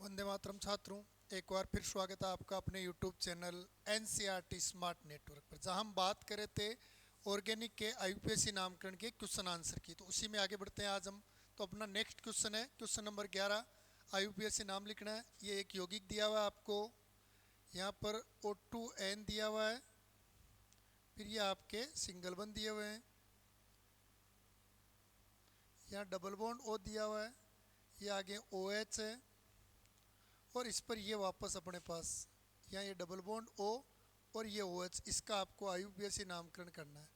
वंदे मातरम छात्रों, एक बार फिर स्वागत है आपका अपने YouTube channel NCERT smart network पर, जहां हम बात कर रहे थे ऑर्गेनिक के आईयूपीएससी नामकरण के क्वेश्चन आंसर की। तो उसी में आगे बढ़ते हैं आज हम। तो अपना नेक्स्ट क्वेश्चन है क्वेश्चन नंबर 11। आईयूपीएससी नाम लिखना है। ये एक यौगिक दिया हुआ है आपको, यहाँ पर O2N दिया हुआ है, फिर ये आपके सिंगल बंद दिए हुए हैं, यहाँ डबल बॉन्ड O दिया हुआ है, ये आगे OH है, और इस पर ये वापस अपने पास यहाँ ये डबल बॉन्ड O और ये OH, इसका आपको आईयूपीएससी नामकरण करना है।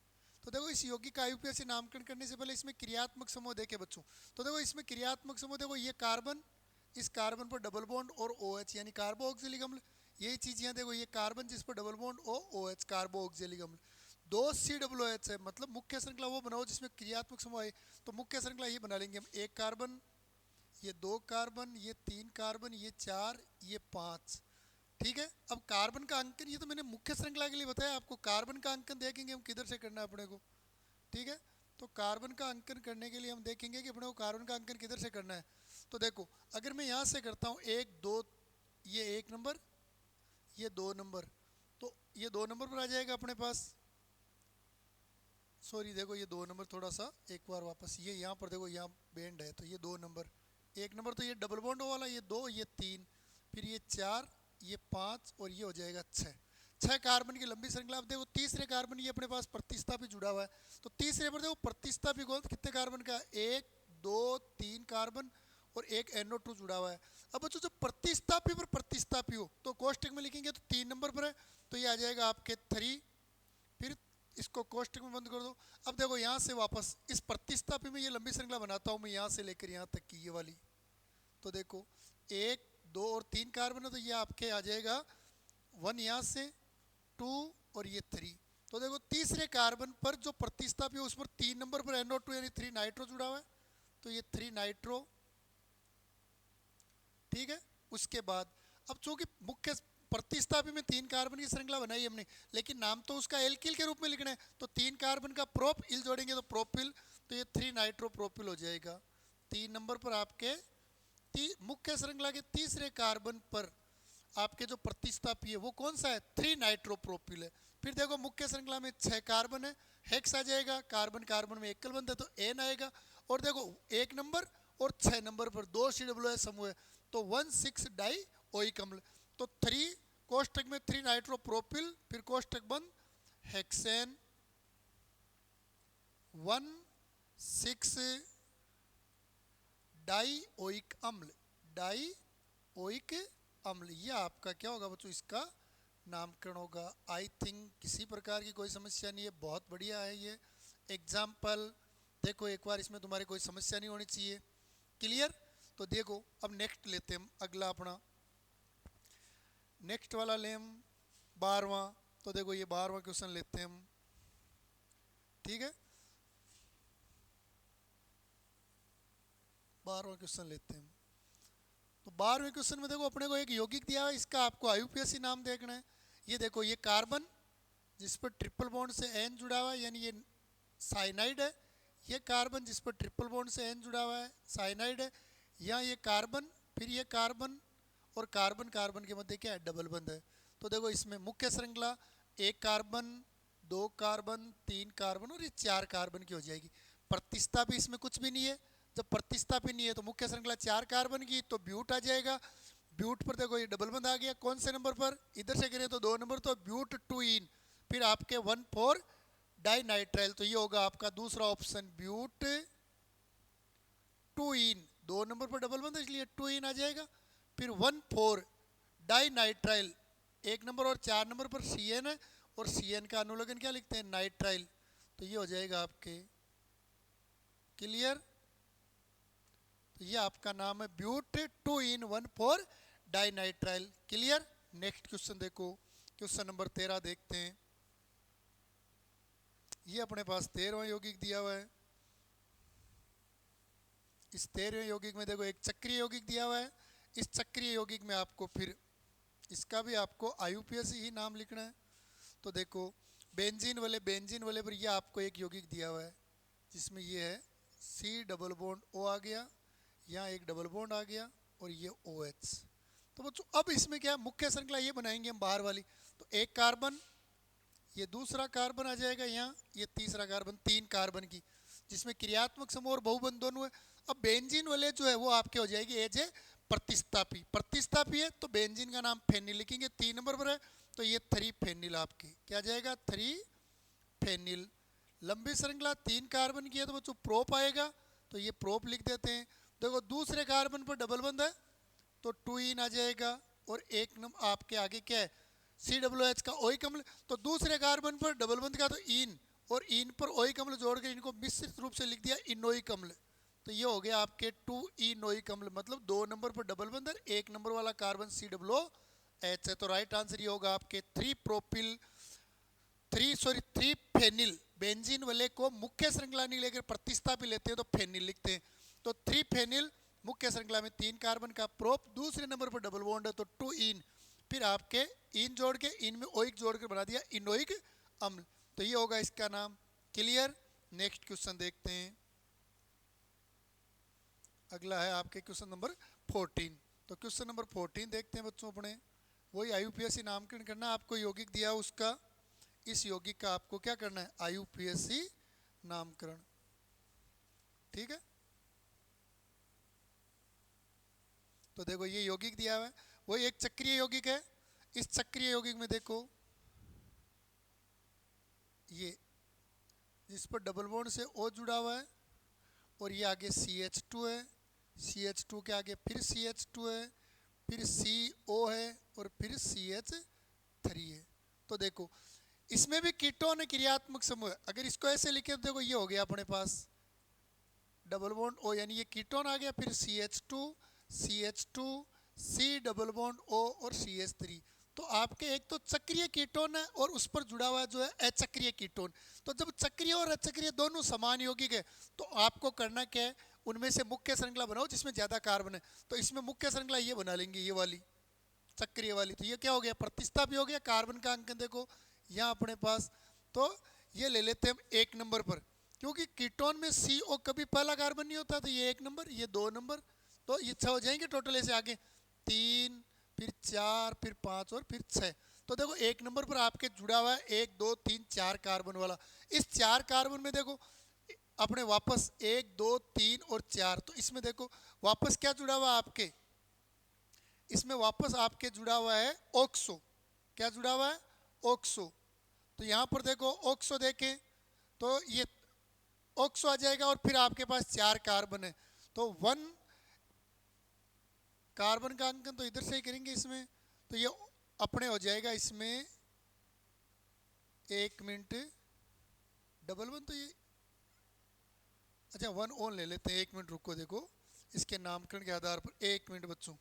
तो देखो इस यौगिक का आईयूपीएससी नामकरण करने से पहले इसमें क्रियात्मक समूह देखे बच्चों। तो देखो इसमें क्रियात्मक समूह देखो, ये कार्बन, इस कार्बन पर डबल बॉन्ड और OH यानी कार्बो ऑक्सिलिक अम्ल, यही चीज यहाँ देखो, ये कार्बन जिस पर डबल बॉन्ड OH कार्बो ऑक्सिलिक अम्ल, दो COOH है, मतलब मुख्य श्रृंखला वो बनाओ जिसमें क्रियात्मक समूह है। तो मुख्य श्रृंखला ये बना लेंगे हम, एक कार्बन, ये दो कार्बन, ये तीन कार्बन, ये चार, ये पाँच। ठीक है। अब कार्बन का अंकन, ये तो मैंने मुख्य श्रृंखला के लिए बताया आपको, कार्बन का अंकन देखेंगे हम किधर से करना है अपने को। ठीक है। तो कार्बन का अंकन करने के लिए हम देखेंगे कि अपने को कार्बन का अंकन किधर से करना है। तो देखो अगर मैं यहाँ से करता हूँ एक दो, ये एक नंबर, ये दो नंबर, तो ये दो नंबर पर आ जाएगा अपने पास। सॉरी देखो ये दो नंबर, थोड़ा सा एक बार वापस, ये यहाँ पर देखो यहाँ बेंड है, तो ये दो नंबर, एक नंबर, तो ये डबल बॉन्ड वाला, ये दो, ये तीन, फिर ये चार, ये पाँच, और ये हो जाएगा छः। छः कार्बन की लंबी श्रृंखला। अब देखो तीसरे कार्बन, ये अपने पास प्रतिस्थापी जुड़ा हुआ है, तो तीसरे पर देखो प्रतिस्थापी कौन, कितने कार्बन का, एक दो तीन कार्बन और एक NO2 जुड़ा हुआ है। अब बच्चों जब प्रतिस्थापी पर प्रतिस्थापी हो तो कोष्टक में लिखेंगे तो तीन नंबर पर है, तो ये आ जाएगा आपके 3, फिर इसको कोष्टक में बंद कर दो। अब देखो यहाँ से वापस इस प्रतिस्थापी में ये लंबी श्रृंखला बनाता हूँ मैं, यहाँ से लेकर यहाँ तक की ये वाली। तो देखो एक दो और तीन कार्बन है, तो ये आपके आ जाएगा 1 यहाँ से, 2 और ये 3। तो देखो तीसरे कार्बन पर जो प्रतिस्थापी है उस पर 3 नंबर पर NO2 यानी 3 नाइट्रो जुड़ा हुआ है, तो ये 3 नाइट्रो। ठीक है। उसके बाद अब चूंकि मुख्य प्रतिस्थापी में तीन कार्बन की श्रृंखला बनाई हमने, लेकिन नाम तो उसका एल्किल के रूप में लिखना है, तो तीन कार्बन का प्रोपिल जोड़ेंगे तो प्रोपिल, तो ये 3 नाइट्रो प्रोपिल हो जाएगा। 3 नंबर पर आपके मुख्य श्रृंखला के तीसरे कार्बन पर आपके जो प्रतिस्थापी है वो कौन सा है, 3 नाइट्रो प्रोपिल है। फिर देखो मुख्य श्रृंखला में 6 कार्बन है, हेक्स आ जाएगा, कार्बन कार्बन में एकल बंध है तो N आएगा, और देखो एक नंबर और 6 नंबर पर दो COOH समूह है, तो 1,6 डाई ओइक अम्ल। तो 3 कोष्टक में 3 नाइट्रो प्रोपिल, फिर कोष्टक बंद, हेक्सेन 1,6 डाई ओइक अम्ल, डाई ओइक अम्ल, ये आपका क्या होगा बच्चों, इसका नामकरण होगा। आई थिंक किसी प्रकार की कोई समस्या नहीं है, बहुत बढ़िया है ये एग्जाम्पल। देखो एक बार इसमें तुम्हारी कोई समस्या नहीं होनी चाहिए। क्लियर। तो देखो अब नेक्स्ट लेते हैं हम, अगला अपना नेक्स्ट वाला लें हम 12वां। तो देखो ये 12वां क्वेश्चन लेते हैं हम। ठीक है। 12वां क्वेश्चन लेते हैं हम। तो 12वें क्वेश्चन में देखो अपने को एक यौगिक दिया है, इसका आपको आईयूपीएससी नाम देखना है। ये देखो ये कार्बन जिस पर ट्रिपल बॉन्ड से N जुड़ा हुआ है यानी ये साइनाइड है, ये कार्बन जिस पर ट्रिपल बॉन्ड से N जुड़ा हुआ है साइनाइड है, यहाँ ये कार्बन, फिर ये कार्बन, और कार्बन कार्बन के मध्य क्या है, डबल बंध है। तो देखो इसमें मुख्य श्रृंखला एक कार्बन, दो कार्बन, तीन कार्बन और ये 4 कार्बन की हो जाएगी। प्रतिस्थापी इसमें कुछ भी नहीं है, जब प्रतिस्थापी नहीं है तो मुख्य श्रृंखला 4 कार्बन की, तो ब्यूट आ जाएगा। ब्यूट पर देखो ये डबल बंध आ गया, कौन से नंबर पर, इधर से करें तो 2 नंबर, तो ब्यूट 2 इन, फिर आपके 1,4 डाई नाइट्राइल, तो ये होगा आपका दूसरा ऑप्शन, ब्यूट 2 इन, 2 नंबर पर डबल बंध इसलिए 2 इन आ जाएगा। फिर 1,4 डाई नाइट्राइल, एक नंबर और 4 नंबर पर CN है, और CN का अनुलग्न क्या लिखते हैं, नाइट्राइल, तो ये हो जाएगा आपके। क्लियर। तो ये आपका नाम है but 2 yne 1,4 di nitrile. Clear. Next question देखो, क्वेश्चन नंबर 13 देखते हैं। ये अपने पास 13वां यौगिक दिया हुआ है। इस 13वें यौगिक में देखो एक चक्रीय यौगिक दिया हुआ है। इस चक्रीय यौगिक में आपको फिर इसका भी आपको आईयूपीएससी ही नाम लिखना है। तो देखो बेंजीन वाले पर यह आपको एक यौगिक दिया हुआ है जिसमें ये है C डबल बॉन्ड O आ गया, यहाँ एक डबल बॉन्ड आ गया, और ये OH। तो बच्चों अब इसमें क्या है, मुख्य श्रृंखला ये बनाएंगे हम बाहर वाली। तो एक कार्बन, ये दूसरा कार्बन आ जाएगा यहाँ, ये तीसरा कार्बन, 3 कार्बन की, जिसमें क्रियात्मक समूह और बहुबंध दोनों है। अब बेंजीन वाले जो है वो आपके हो जाएगी एज ए प्रतिस्थापी। प्रतिस्थापी है तो बेंजीन का नाम फेनिल लिखेंगे, 3 नंबर पर है तो ये 3 फेनिल आपके क्या जाएगा, 3 फेनिल। लंबी श्रृंखला 3 कार्बन की है तो बच्चों प्रोप आएगा, तो ये प्रोप लिख देते हैं। देखो दूसरे कार्बन पर डबल बंध है तो 2 इन आ जाएगा, और एक नंबर आपके आगे क्या है, COOH का ओइक अम्ल। तो दूसरे कार्बन पर डबल बंध का तो इन, और इन पर ओइक अम्ल जोड़कर इनको मिश्रित रूप से लिख दिया इनोइक अम्ल। तो ये हो गया आपके 2 इनोइक अम्ल, मतलब 2 नंबर पर डबल बंध है, 1 नंबर वाला कार्बन COOH है। तो राइट आंसर ये होगा आपके 3 प्रोपिल 3 फेनिल। बेंजीन वाले को मुख्य श्रृंखला नहीं लेकर प्रतिस्थापी लेते हैं तो फेनिल लिखते हैं। तो 3 फेनिल मुख्य श्रृंखला में 3 कार्बन का प्रोप, दूसरे नंबर पर डबल बॉन्ड है तो 2 इन, फिर आपके इन जोड़ के इन में ओइक जोड़ कर बना दिया इनोइक अम्ल। तो ये होगा इसका नाम। क्लियर। नेक्स्ट क्वेश्चन देखते हैं। अगला है आपके क्वेश्चन नंबर 14। तो क्वेश्चन नंबर 14 देखते हैं बच्चों अपने। वही IUPAC नामकरण करना, आपको यौगिक दिया उसका, इस यौगिक का आपको क्या करना है, IUPAC नामकरण। ठीक है। तो देखो ये यौगिक दिया हुआ है, वही एक चक्रीय यौगिक है। इस चक्रीय यौगिक में देखो ये, जिस पर डबल बॉन्ड से O जुड़ा हुआ है, और ये आगे CH2 है, CH2 के आगे फिर CH2 है, फिर CO है, और फिर CH3 है। तो देखो इसमें भी कीटोन क्रियात्मक समूह है। अगर इसको ऐसे लिखे तो देखो ये हो गया अपने पास डबल बॉन्ड O, यानी ये कीटोन आ गया, फिर CH2 CH2 C double bond O और CH3। तो आपके एक तो चक्रीय कीटोन है और उस पर जुड़ा हुआ जो है अचक्रीय कीटोन। तो जब चक्रीय और अचक्रीय दोनों समान यौगिक है तो आपको करना क्या है, उनमें से मुख्य श्रृंखला बनाओ जिसमें ज्यादा कार्बन है। तो इसमें मुख्य श्रृंखला ये बना लेंगे, ये वाली चक्रीय वाली। तो ये क्या हो गया, प्रतिस्थापी हो गया। कार्बन का अंक देखो यहाँ अपने पास, तो ये ले लेते हैं हम 1 नंबर पर, क्योंकि कीटोन में CO कभी पहला कार्बन नहीं होता। तो ये 1 नंबर, ये 2 नंबर, तो ये 6 हो जाएंगे टोटल। ऐसे आगे 3, फिर 4, फिर 5 और फिर 6। तो देखो 1 नंबर पर आपके जुड़ा हुआ है 1 2 3 4 कार्बन वाला। इस 4 कार्बन में देखो अपने वापस 1 2 3 और 4। तो इसमें देखो वापस क्या जुड़ा हुआ है आपके, इसमें वापस आपके जुड़ा हुआ है ऑक्सो। क्या जुड़ा हुआ है, ऑक्सो। तो यहां पर देखो ऑक्सो देखें तो ये ऑक्सो आ जाएगा, और फिर आपके पास 4 कार्बन है। तो 1 कार्बन का अंकन तो इधर से ही करेंगे इसमें, तो ये अपने हो जाएगा इसमें 1 मिनट डबल 1। तो ये अच्छा 1 ऑन ले लेते हैं, 1 मिनट रुको। देखो इसके नामकरण के आधार पर 1 मिनट बच्चों।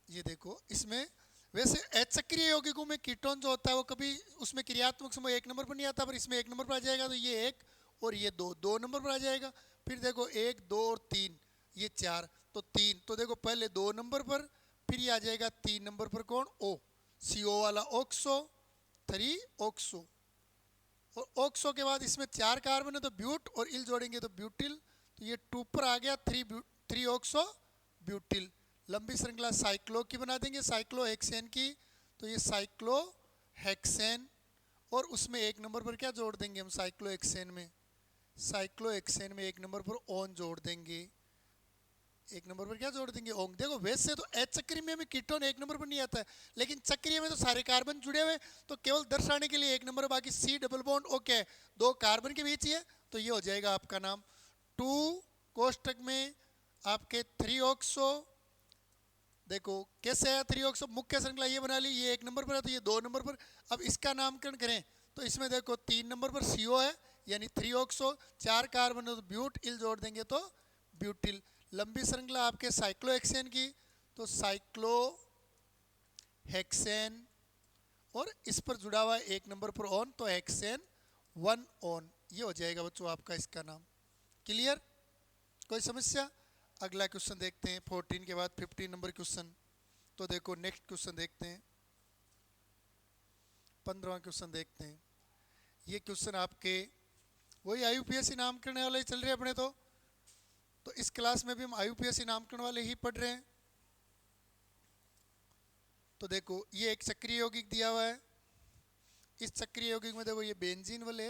ये देखो इसमें वैसे अचक्रीय यौगिकों में कीटोन जो होता है वो कभी उसमें क्रियात्मक समूह 1 नंबर पर नहीं आता, पर इसमें 1 नंबर पर आ जाएगा। तो ये 1 और ये 2 नंबर पर आ जाएगा। फिर देखो 1 2 और 3, ये 4, तो 3। तो देखो पहले 2 नंबर पर, फिर ये आ जाएगा 3 नंबर पर कौन, O, CO वाला ऑक्सो, 3 ऑक्सो। और ऑक्सो के बाद इसमें 4 कार्बन है तो ब्यूट और इल जोड़ेंगे तो ब्यूटिल। तो ये 2 पर आ गया 3 ऑक्सो ब्यूटिल। लंबी श्रृंखला साइक्लो की बना देंगे, साइक्लो हेक्सेन की। तो ये साइक्लो हेक्सेन, और उसमें 1 नंबर पर क्या जोड़ देंगे हम, साइक्लो हेक्सेन में, साइक्लो हेक्सेन में 1 नंबर पर ओन जोड़ देंगे। 1 नंबर पर क्या जोड़ देंगे, ओंग। देखो वैसे तो अचक्रीय में भी कीटोन 1 नंबर पर नहीं आता है, लेकिन चक्रीय में तो सारे कार्बन जुड़े हुए, तो केवल दर्शाने के लिए 1 नंबर, बाकी C डबल बॉन्ड O क्या है, 2 कार्बन के बीच ही है। तो ये हो जाएगा आपका नाम 2 कोष्टक में आपके 3 ऑक्सो। देखो कैसे है 3 ऑक्सो, मुख्य श्रृंखला ये बना ली, ये 1 नंबर पर है तो ये 2 नंबर पर। अब इसका नामकरण करें तो इसमें देखो 3 नंबर पर CO है, यानी 3 ऑक्सो, 4 कार्बन है तो ब्यूट इल जोड़ देंगे तो ब्यूटिल। लंबी श्रृंखला आपके साइक्लो हेक्सेन की, तो साइक्लो हेक्सेन, और इस पर जुड़ा हुआ है 1 नंबर पर ऑन, तो हेक्सेन 1 ऑन। ये हो जाएगा बच्चों आपका इसका नाम। क्लियर, कोई समस्या। अगला क्वेश्चन देखते हैं 14 के बाद 15 नंबर क्वेश्चन। तो देखो नेक्स्ट क्वेश्चन देखते हैं, 15वां क्वेश्चन देखते हैं। ये क्वेश्चन आपके वही IUPAC नामकरण वाले चल रहे अपने। तो तो इस क्लास में भी हम आईयूपीएसी नामकरण वाले ही पढ़ रहे हैं। तो देखो ये एक चक्रीय यौगिक दिया हुआ है। इस चक्रीय यौगिक में देखो ये बेंजीन वाले,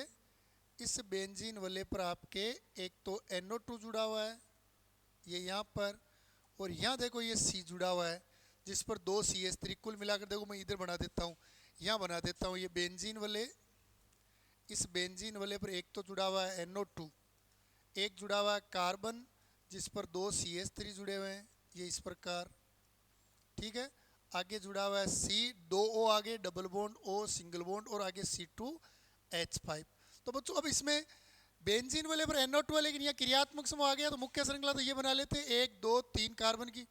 इस बेंजीन वाले पर आपके एक तो NO2 जुड़ा हुआ है, ये यहाँ पर, और यहाँ देखो ये C जुड़ा हुआ है जिस पर 2 CH3 कुल मिलाकर देखो मैं इधर बना देता हूँ, यहाँ बना देता हूँ। ये बेंजीन वाले, इस बेंजीन वाले पर एक तो जुड़ा हुआ है NO2, एक जुड़ा हुआ है कार्बन जिस पर 2 CH3 जुड़े हुए हैं, ये इस प्रकार, ठीक है। आगे जुड़ा हुआ है C, 2 O आगे, double bond O, single bond, और आगे C2H5। तो बच्चों अब इसमें बेंजीन वाले पर NO2 है, लेकिन यहाँ क्रियात्मक समूह आ गया तो मुख्य श्रृंखला तो ये बना लेते हैं 1 2 3 कार्बन की,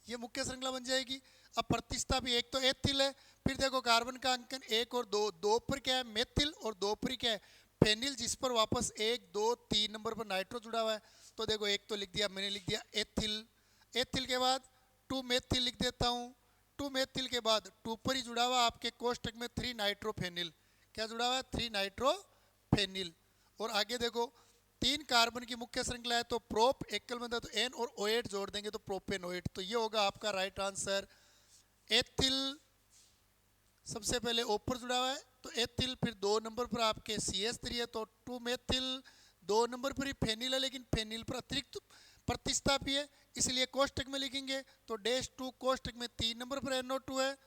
ये मुख्य श्रृंखला बन जाएगी। अब प्रतिस्थापी एक तो एथिल है, फिर देखो कार्बन का अंकन 1 और 2, 2 पर क्या है मेथिल और 2 पर क्या है फेनिल, जिस पर वापस 1 2 3 नंबर पर नाइट्रो जुड़ा हुआ है। तो देखो एक तो लिख दिया, मैंने लिख दिया एथिल, एथिल के बाद 2 मेथिल लिख देता हूँ, 2 मेथिल के बाद 2 पर ही जुड़ा हुआ आपके कोष्टक में 3 नाइट्रोफेनिल, क्या जुड़ा हुआ है 3 नाइट्रोफेनिल। और आगे देखो 3 कार्बन की मुख्य श्रृंखला है तो प्रोप एकल बंधा तो N और OH जोड़ देंगे तो प्रोपेनोएट। तो ये होगा आपका राइट आंसर। एथिल सबसे पहले O पर जुड़ा हुआ है तो एथिल, फिर 2 नंबर पर आपके CH3 है तो 2 मेथिल, 2 नंबर पर ही फेनिल है लेकिन फेनिल पर अतिरिक्त प्रतिस्थापी है इसलिए कोष्टक में लिखेंगे तो -2, कोष्टक में 3 नंबर पर NO2 है,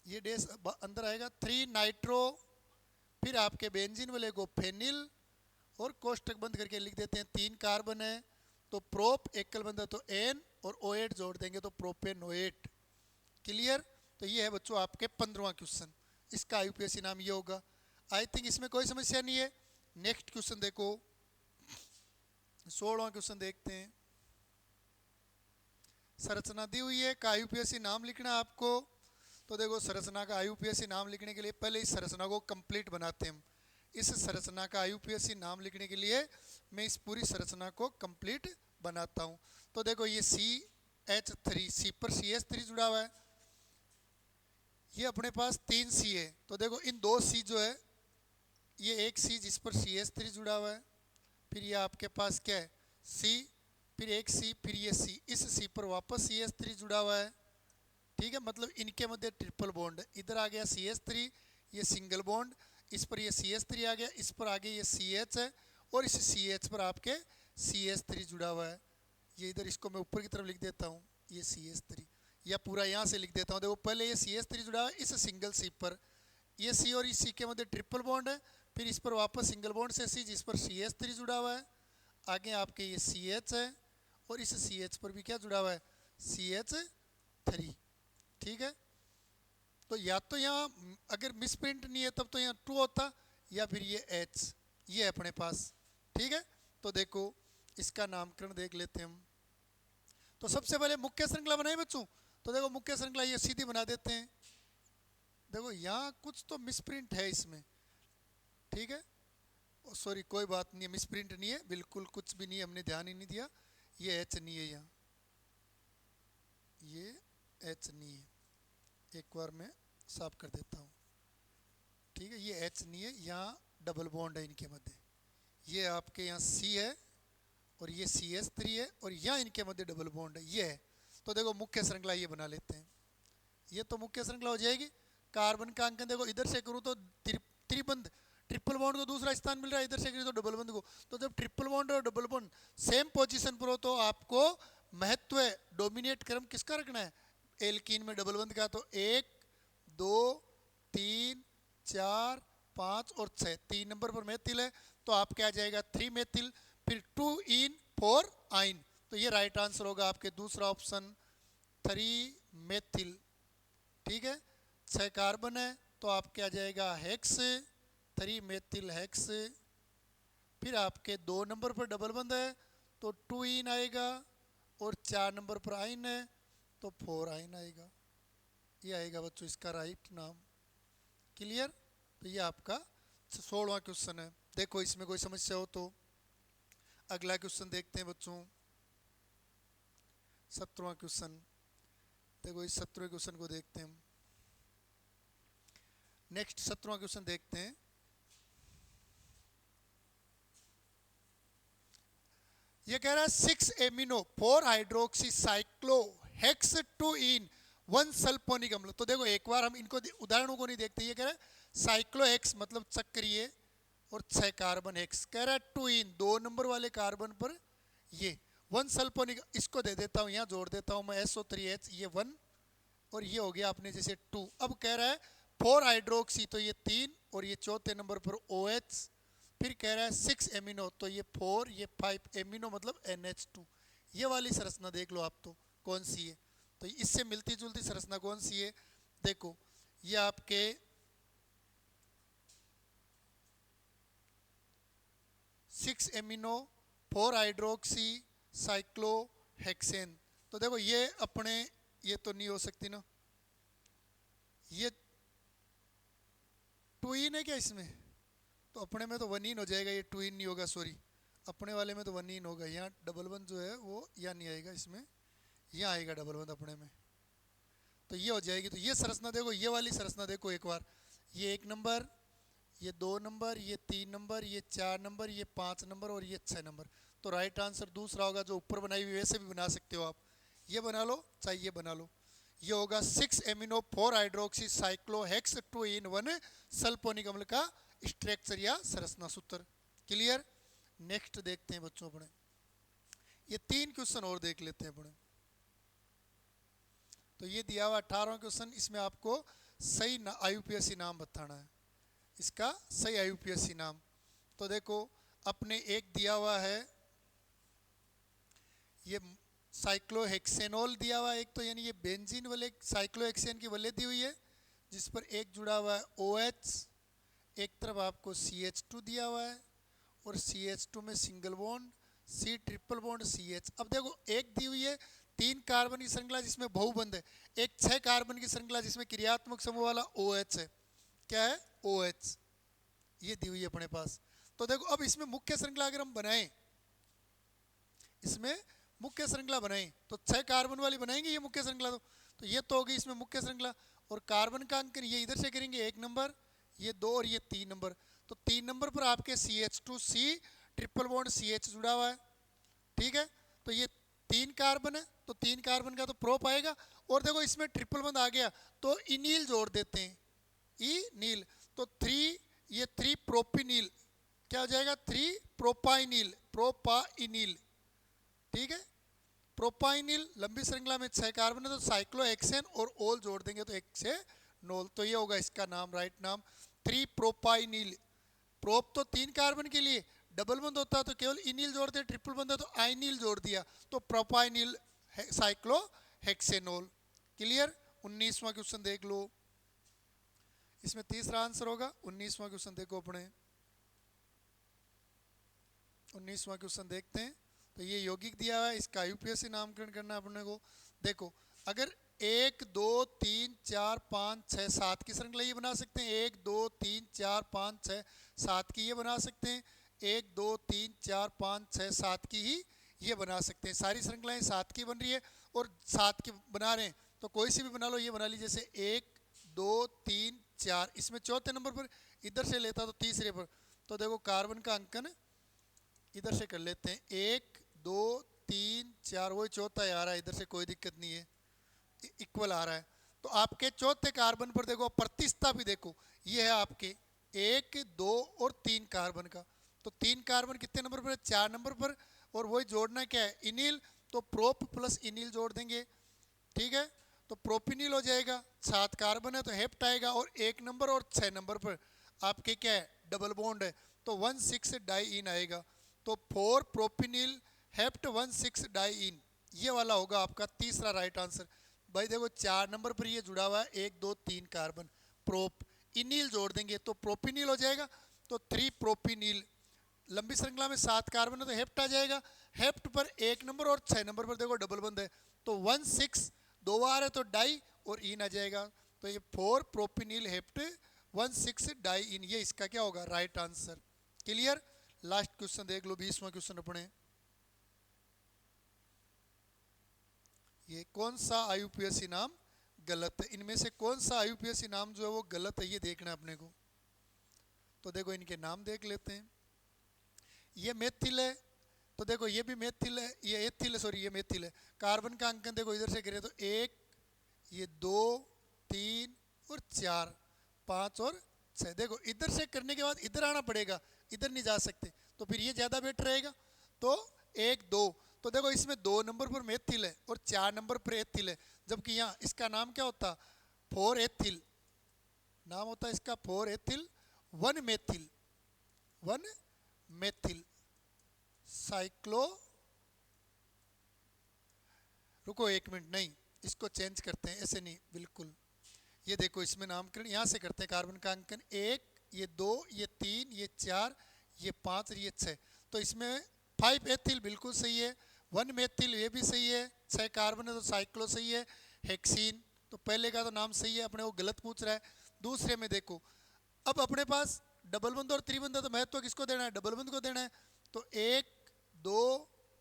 ये डैश अंदर आएगा 3 नाइट्रो, फिर आपके बेंजीन वाले को फेनिल, और कोष्टक बंद करके लिख देते हैं 3 कार्बन है तो प्रोप एकल बंधा तो N और OH जोड़ देंगे तो प्रोपेनोएट। क्लियर। तो ये है बच्चों आपके 15वां क्वेश्चन, इसका आईयूपीएसी नाम ये होगा। आई थिंक इसमें कोई समस्या नहीं है। नेक्स्ट क्वेश्चन देखो, 16वां क्वेश्चन देखते हैं। संरचना दी हुई है का आईयूपीएसी नाम लिखना है आपको। तो देखो संरचना का आईयूपीएसी नाम लिखने के लिए पहले इस संरचना को कंप्लीट बनाते हैं। इस संरचना का आईयूपीएसी नाम लिखने के लिए मैं इस पूरी संरचना को कंप्लीट बनाता हूं। तो देखो ये CH3, C पर CH3 जुड़ा हुआ है, ये अपने पास 3 C है तो देखो इन 2 C जो है, ये एक C जिस पर CH3 जुड़ा हुआ है, फिर ये आपके पास क्या है C, फिर एक C, फिर ये C, इस C पर वापस CH3 जुड़ा हुआ है, ठीक है। मतलब इनके मध्य ट्रिपल बॉन्ड, इधर आ गया CH3, ये सिंगल बॉन्ड, इस पर ये CH3 आ गया, इस पर आगे ये CH है, और इस CH पर आपके CH3 जुड़ा हुआ है। ये इधर इसको मैं ऊपर की तरफ लिख देता हूँ, ये CH3, या पूरा यहाँ से लिख देता हूँ। देखो पहले ये CH3 जुड़ा हुआ है इस सिंगल C पर, ये C और इस C के मध्य ट्रिपल बॉन्ड है, फिर इस पर वापस सिंगल बॉन्ड से C जिस पर CH3 जुड़ा हुआ है, आगे आपके ये CH है, और इस CH पर भी क्या जुड़ा हुआ है CH3, ठीक है। तो या तो यहाँ अगर मिसप्रिंट नहीं है तब तो यहाँ 2 होता, या फिर ये H, ये है अपने पास, ठीक है। तो देखो इसका नामकरण देख लेते हैं हम। तो सबसे पहले मुख्य श्रृंखला बनाए बच्चों, तो देखो मुख्य श्रृंखला ये सीधी बना देते हैं। देखो यहाँ कुछ तो मिसप्रिंट है इसमें, ठीक है, सॉरी कोई बात नहीं है, मिसप्रिंट नहीं है, बिल्कुल कुछ भी नहीं है, हमने ध्यान ही नहीं दिया। ये H नहीं है यहाँ, ये H नहीं है, एक बार मैं साफ कर देता हूँ, ठीक है। ये H नहीं है, यहाँ डबल बॉन्ड है इनके मध्य, ये आपके यहाँ C है और ये CH3 है, और यहाँ इनके मध्य डबल बॉन्ड है, ये है। तो देखो मुख्य श्रृंखला ये बना लेते हैं, ये तो मुख्य श्रृंखला हो जाएगी। कार्बन का अंकन देखो इधर से करूँ तो त्रिबंध, ट्रिपल बॉन्ड को दूसरा स्थान मिल रहा है, इधर से करूँ तो डबल बॉन्ड को, तो जब ट्रिपल बॉन्ड और डबल बॉन्ड सेम पोजीशन पर हो तो आपको महत्व डोमिनेट क्रम किसका रखना है, एल्कीन में डबल बॉन्ड का। तो 1 2 3 4 5 और 6, 3 नंबर पर मेथिल है तो आपके आ जाएगा 3 मेथिल, फिर 2 इन 4 आइन, तो ये राइट आंसर होगा आपके दूसरा ऑप्शन 3 मेथिल, ठीक है। 6 कार्बन है तो आपके आ जाएगा हेक्स, 3 मेथिल हेक्स, फिर आपके 2 नंबर पर डबल बंद है तो 2 इन आएगा, और 4 नंबर पर आइन है तो 4 आइन आएगा, ये आएगा बच्चों इसका राइट नाम। क्लियर। तो ये आपका 16वां क्वेश्चन है। देखो इसमें कोई समस्या हो तो अगला क्वेश्चन देखते हैं बच्चों, 17वां क्वेश्चन। देखो इस 17वें क्वेश्चन को देखते हैं हम। नेक्स्ट 17वां क्वेश्चन देखते हैं। ये कह रहा है 6 एमिनो 4 हाइड्रोक्सी साइक्लो हेक्स 2 इन 1 सल्फोनिक अम्ल। तो देखो एक बार हम इनको उदाहरणों को नहीं देखते। ये कह रहा है साइक्लो हेक्स मतलब चक्रीय और 6 कार्बन हेक्स, कह रहा है 2 इन 2 नंबर वाले कार्बन पर ये 1 सल्फोनिक, इसको दे देता हूँ यहाँ जोड़ देता हूँ मैं SO3H, ये 1 और ये हो गया अपने जैसे 2। अब कह रहा है 4 हाइड्रोक्सी तो ये 3 और ये चौथे नंबर पर OH, फिर कह रहा है 6 एमिनो तो ये 4 ये 5 एमिनो मतलब NH2। ये वाली संरचना देख लो आप तो कौन सी है, तो इससे मिलती जुलती संरचना कौन सी है, देखो ये आपके 6 एमिनो 4 हाइड्रोक्सी साइक्लोहेक्सेन। तो देखो ये अपने ये तो नहीं हो सकती ना, ये ट्विन है क्या इसमें, तो अपने में तो 1 इन हो जाएगा, ये 2 इन नहीं होगा, सॉरी अपने वाले में तो 1 इन होगा। यहाँ डबल 1 जो है वो यहाँ नहीं आएगा, इसमें यहाँ आएगा डबल 1 अपने में, तो ये हो जाएगी। तो ये संरचना देखो, ये वाली संरचना देखो एक बार, ये 1 नंबर, ये 2 नंबर, ये 3 नंबर, ये 4 नंबर, ये 5 नंबर और ये 6 नंबर। तो राइट आंसर दूसरा होगा, जो ऊपर बनाई हुई वैसे भी बना सकते हो आप, ये बना लो चाहे ये बना लो। ये होगा 6 एमिनो 4 हाइड्रोक्सी साइक्लोहेक्स 2 इन 1 सल्फोनिक अम्ल का स्ट्रक्चर या संरचना सूत्र। क्लियर। नेक्स्ट देखते हैं बच्चों अपने, ये 3 क्वेश्चन और देख लेते हैं अपने। तो ये दिया हुआ 18वां क्वेश्चन, इसमें आपको सही IUPAC नाम बताना है, इसका सही IUPAC नाम। तो देखो अपने एक दिया हुआ है ये साइक्लोहेक्सेनोल दिया हुआ है एक, तो यानी ये बेंजीन वाले साइक्लोहेक्सेन की वले दी हुई है, जिस पर एक जुड़ा हुआ है OH, एक तरफ आपको CH2 दिया हुआ है और CH2 में single bond C triple bond CH। अब देखो एक दी हुई है 3 कार्बन की श्रृंखला जिसमें बहुबंध है, एक 6 कार्बन की श्रृंखला जिसमें क्रियात्मक समूह वाला OH है, क्या है OH, ये दी हुई है अपने पास। तो देखो अब इसमें मुख्य श्रृंखला अगर हम बनाएं, इसमें मुख्य श्रृंखला बनाएं तो 6 कार्बन वाली बनाएंगे ये मुख्य श्रृंखला, तो ये तो होगी इसमें मुख्य श्रृंखला, और कार्बन का अंकन ये इधर से करेंगे 1 नंबर, ये 2 और ये 3 नंबर। तो 3 नंबर पर आपके CH2C ट्रिपल बॉन्ड CH जुड़ा हुआ है, ठीक है। तो ये 3 कार्बन है, तो 3 कार्बन का तो प्रोप आएगा, और देखो इसमें ट्रिपल बॉन्ड आ गया तो इनील जोड़ देते हैं, इनील, तो 3 ये 3 प्रोपिनील, क्या हो जाएगा 3 प्रोपाइनिल, प्रोपाइनिल, ठीक है। प्रोपाइनिल लंबी श्रृंखला में 6 कार्बन है, तो साइक्लोहेक्सेन और ओल जोड़ देंगे तो 1 से नोल, तो ये होगा इसका नाम, राइट नाम 3 प्रोपाइनिल। प्रोप तो 3 कार्बन के लिए, डबल बंद होता है तो केवल इनिल जोड़ते, ट्रिपल बंद है तो आइनिल जोड़ दिया, तो प्रोपाइनिल साइक्लोहेक्सेनोल। क्लियर। 19वां क्वेश्चन देख लो, इसमें तीसरा आंसर होगा। 19वां क्वेश्चन देखो अपने, 19वां क्वेश्चन देखते हैं। तो ये यौगिक दिया हुआ है, इसका IUPAC नामकरण करना है अपने को। देखो अगर 1 2 3 4 5 6 7 की श्रृंखला ये बना सकते हैं, 1 2 3 4 5 6 7 की ये बना सकते हैं, 1 2 3 4 5 6 7 की ही ये बना सकते हैं। सारी श्रृंखलाएं 7 की बन रही है और 7 की बना रहे हैं, तो कोई सी भी बना लो, ये बना ली जैसे 1 2 3 4, इसमें चौथे नंबर पर इधर से लेता तो तीसरे पर, तो देखो कार्बन का अंकन इधर से कर लेते हैं, 1 2 3 4, वही चौथा आ रहा है, इधर से कोई दिक्कत नहीं है, इक्वल आ रहा है। तो आपके चौथे कार्बन पर देखो प्रतिस्थता भी देखो, ये है आपके 1 2 और 3 कार्बन का, तो 3 कार्बन कितने नंबर पर है, 4 नंबर पर, और वही जोड़ना क्या है इनिल, तो प्रोप प्लस इनिल जोड़ देंगे, ठीक है। तो प्रोपिनिल हो जाएगा, 7 कार्बन है तो हेप्ट आएगा, और 1 नंबर और 6 नंबर पर आपके क्या है डबल बॉन्ड है, तो 1,6 डाई इन आएगा, तो 4 प्रोपिनिल हेप्ट 1,6 डाई इन, ये वाला होगा आपका तीसरा राइट आंसर। भाई देखो 4 नंबर पर ये जुड़ा हुआ है 1 2 3 कार्बन, प्रोप इनिल जोड़ देंगे तो प्रोपिनिल हो जाएगा, तो 3 प्रोपिनिल, लंबी श्रृंखला में 7 कार्बन है तो हेप्ट आ जाएगा, हेप्ट पर 1 नंबर और 6 नंबर पर देखो डबल बंद है, तो 1,6 दो बार है तो डाई और इन आ जाएगा, तो ये 4 प्रोपिनिल हेप्ट 1,6 डाई इन, ये इसका क्या होगा right answer. Clear. Last question देख लो, 20वां क्वेश्चन अपने, ये कौन सा IUPAC नाम गलत है, इनमें से कौन सा IUPAC नाम जो है वो गलत है, ये देखना है अपने को। तो देखो इनके नाम देख लेते हैं, ये मेथिल है, तो देखो ये भी मेथिल है, ये एथिल है, सॉरी ये मेथिल है। कार्बन का अंकन देखो इधर से करें तो 1, ये 2, 3 और 4, 5 और 6। देखो इधर से करने के बाद इधर आना पड़ेगा, इधर नहीं जा सकते, तो फिर ये ज़्यादा बेटर रहेगा। तो 1, 2, तो देखो इसमें 2 नंबर पर मेथिल है और 4 नंबर पर एथिल है, जबकि यहाँ इसका नाम क्या होता, 4 एथिल नाम होता है इसका, 4 एथिल 1 मेथिल, 1 मेथिल साइक्लो। रुको एक मिनट, नहीं इसको चेंज करते हैं, ऐसे नहीं बिल्कुल। ये देखो इसमें नामकरण यहाँ से करते हैं, कार्बन का अंकन 1, ये 2, ये 3, ये 4, ये 5 और ये 6। तो इसमें 5 एथिल बिल्कुल सही है, 1 मेथिल ये भी सही है, 6 कार्बन है तो साइक्लो सही है, हेक्सीन तो पहले का तो नाम सही है, अपने वो गलत पूछ रहा है। दूसरे में देखो अब अपने पास डबल बंद और त्रिबंध, तो महत्व किसको देना है, डबल बंद को देना है। तो 1, 2,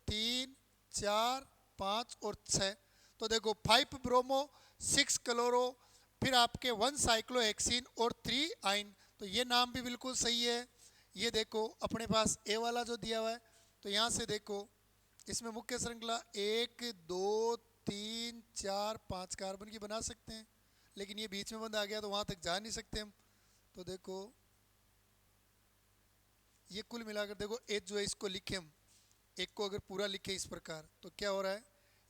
3, 4, 5 और 6। तो देखो 5 ब्रोमो, 6 क्लोरो, फिर आपके 1 साइक्लोहेक्सीन और 3 आइन, तो ये नाम भी बिल्कुल सही है। ये देखो अपने पास ए वाला जो दिया हुआ है, तो यहाँ से देखो इसमें मुख्य श्रृंखला 1, 2, 3, 4, 5 कार्बन की बना सकते हैं, लेकिन ये बीच में बंद आ गया तो वहाँ तक जा नहीं सकते हम। तो देखो ये कुल मिलाकर देखो एच जो है इसको लिखे हम, एक को अगर पूरा लिखे इस प्रकार तो क्या हो रहा है,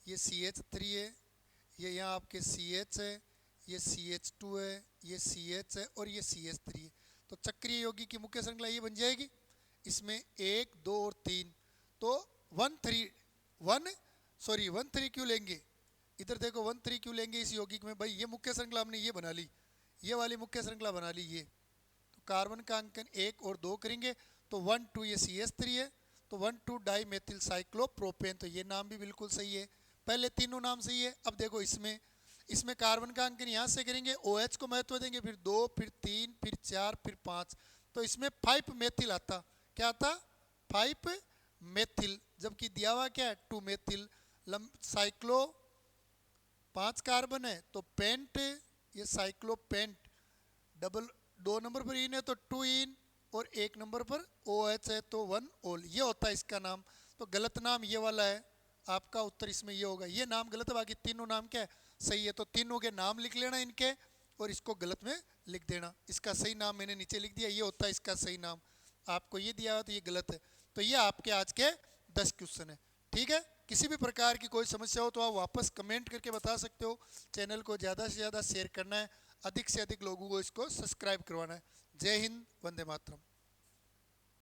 ये CH3 है, ये यहाँ आपके CH है, ये CH2 है, ये CH है और ये CH3 है। तो चक्रीय यौगिक की मुख्य श्रृंखला ये बन जाएगी। इसमें 1, 2 और 3, तो 1, 3 क्यों लेंगे, इधर देखो 1, 3 क्यों लेंगे इस यौगिक में, भाई ये मुख्य श्रृंखला हमने ये बना ली, ये वाली मुख्य श्रृंखला बना ली ये। तो कार्बन का अंकन 1 और 2 करेंगे तो 1, 2 ये CH3 है, तो 1, 2 डाई मेथिल साइक्लोप्रोपेन, तो ये नाम भी बिल्कुल सही है, पहले तीनों नाम सही है। अब देखो इसमें कार्बन का अंकन यहाँ से करेंगे, OH को महत्व देंगे, फिर 2, फिर 3, फिर 4, फिर 5, तो इसमें 5 मेथिल आता, क्या आता, 5 मेथिल, जबकि दिया हुआ क्या है 2 मेथिल। साइक्लो 5 कार्बन है तो पेंट, ये साइक्लोपेंट, डबल 2 नंबर पर इन है तो 2 इन, और 1 नंबर पर OH है तो 1 ओल, ये होता है इसका नाम। तो गलत नाम ये वाला है, आपका उत्तर इसमें ये होगा, ये नाम गलत है, बाकी तीनों नाम क्या है सही है। तो तीनों के नाम लिख लेना इनके और इसको गलत में लिख देना, इसका सही नाम मैंने नीचे लिख दिया, ये होता है इसका सही नाम। आपको ये दिया हुआ तो ये गलत है। तो ये आपके आज के 10 क्वेश्चन है, ठीक है। किसी भी प्रकार की कोई समस्या हो तो आप वापस कमेंट करके बता सकते हो। चैनल को ज़्यादा से ज़्यादा शेयर करना है, अधिक से अधिक लोगों को इसको सब्सक्राइब करवाना है। जय हिंद, वंदे मातरम।